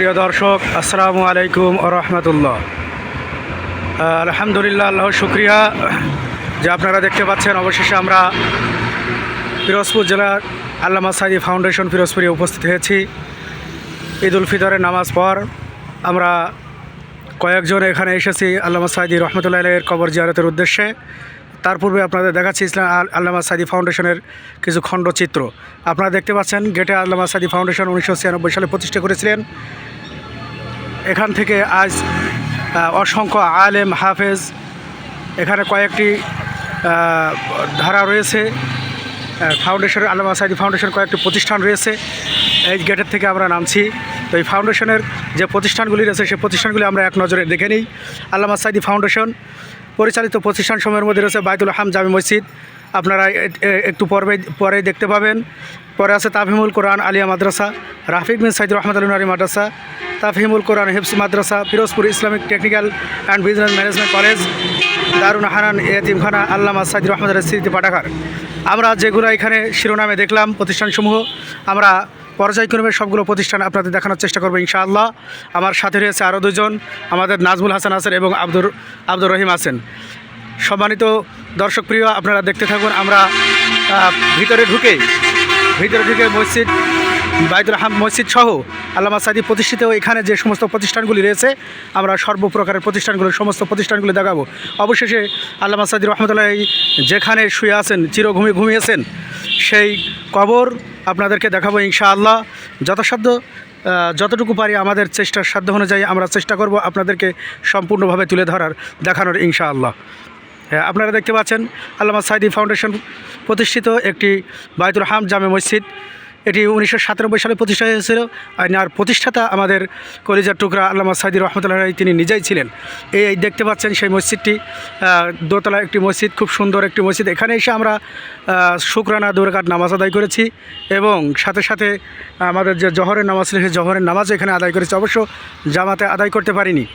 প্রিয় দর্শক, আসসালামু আলাইকুম ওয়া রাহমাতুল্লাহ। আলহামদুলিল্লাহ, আল্লাহর শুকরিয়া যে আপনারা দেখতে পাচ্ছেন অবশেষে আমরা পিরোজপুর জেলার আল্লামা সাঈদী ফাউন্ডেশন পিরোজপুরে উপস্থিত হয়েছি। ঈদ উল ফিতরের নামাজ পর আমরা কয়েকজন এখানে এসেছি আল্লামা সাঈদী রহমতুল্লাহ আলাইহির কবর জিয়ারতের উদ্দেশ্যে। তার পূর্বে আপনাদের দেখাচ্ছি আল্লামা সাঈদী ফাউন্ডেশনের কিছু খণ্ডচিত্র। আপনারা দেখতে পাচ্ছেন গেটে আল্লামা সাঈদী ফাউন্ডেশন 1996 সালে প্রতিষ্ঠা করেছিলেন। এখান থেকে আজ অসংখ্য আলেম হাফেজ, এখানে কয়েকটি ধারা রয়েছে ফাউন্ডেশনের, আল্লামা সাঈদী ফাউন্ডেশন কয়েকটি প্রতিষ্ঠান রয়েছে। এই গেটের থেকে আমরা নামছি। তো এই ফাউন্ডেশনের যে প্রতিষ্ঠানগুলি রয়েছে সেই প্রতিষ্ঠানগুলি আমরা এক নজরে দেখে নিই। আল্লামা সাঈদী ফাউন্ডেশন পরিচালিত প্রতিষ্ঠানসমূহের মধ্যে রয়েছে বাইতুল হাম জামে মসজিদ, আপনারা একটু পরেই দেখতে পাবেন। পরে আছে Tafhimul Quran Alia Madrasa, Rafiq bin Saeed Rahmatullah Madrasa, Tafhimul Quran Hifz Madrasa, Pirojpur Islamic technical and business management college, Darun Hanan এতিমখানা, আল্লামা সাঈদী রহমতুল্লাহ স্মৃতি পাঠাগার। আমরা যেগুলো এখানে শিরোনামে দেখলাম প্রতিষ্ঠানসমূহ, আমরা পর্যায়ক্রমে সবগুলো প্রতিষ্ঠান আপনাদের দেখানোর চেষ্টা করবো ইনশাআল্লাহ। আমার সাথে রয়েছে আরও দুজন, আমাদের নাজমুল হাসান আছেন এবং আব্দুর রহিম আছেন। সম্মানিত দর্শক প্রিয়, আপনারা দেখতে থাকুন। আমরা ভিতরে ঢুকে মসজিদ, বাইতুল হাম মসজিদ সহ আল্লামা সাঈদী প্রতিষ্ঠিত এখানে যে সমস্ত প্রতিষ্ঠানগুলি রয়েছে, আমরা সর্বপ্রকারের সমস্ত প্রতিষ্ঠানগুলি দেখাবো। অবশেষে আল্লামা সাঈদী রহমতুল্লাহ যেখানে শুয়ে আছেন, ঘুমিয়েছেন, সেই কবর আপনাদেরকে দেখাবো ইনশাআল্লাহ। যথাসাধ্য যতটুকু পারি আমাদের চেষ্টার সাধ্য অনুযায়ী আমরা চেষ্টা করব আপনাদেরকে সম্পূর্ণভাবে তুলে দেখানোর ইনশাআল্লাহ। আপনারা দেখতে পাচ্ছেন আল্লামা সাঈদী ফাউন্ডেশন প্রতিষ্ঠিত একটি বাইতুল হাম জামে মসজিদ। এটি 1997 সালে প্রতিষ্ঠা হয়েছিল। আর প্রতিষ্ঠাতা আমাদের কলিজার টুকরা আল্লামা সাঈদী রহমতুল্লাহ তিনি নিজেই ছিলেন। এই দেখতে পাচ্ছেন সেই মসজিদটি, দোতলা একটি মসজিদ, খুব সুন্দর একটি মসজিদ। এখানে এসে আমরা শুকরানা 2 রাকাত নামাজ আদায় করেছি এবং সাথে সাথে আমাদের যে জহরের নামাজ ছিল সেই জহরের নামাজও এখানে আদায় করেছি। অবশ্য জামাতে আদায় করতে পারিনি।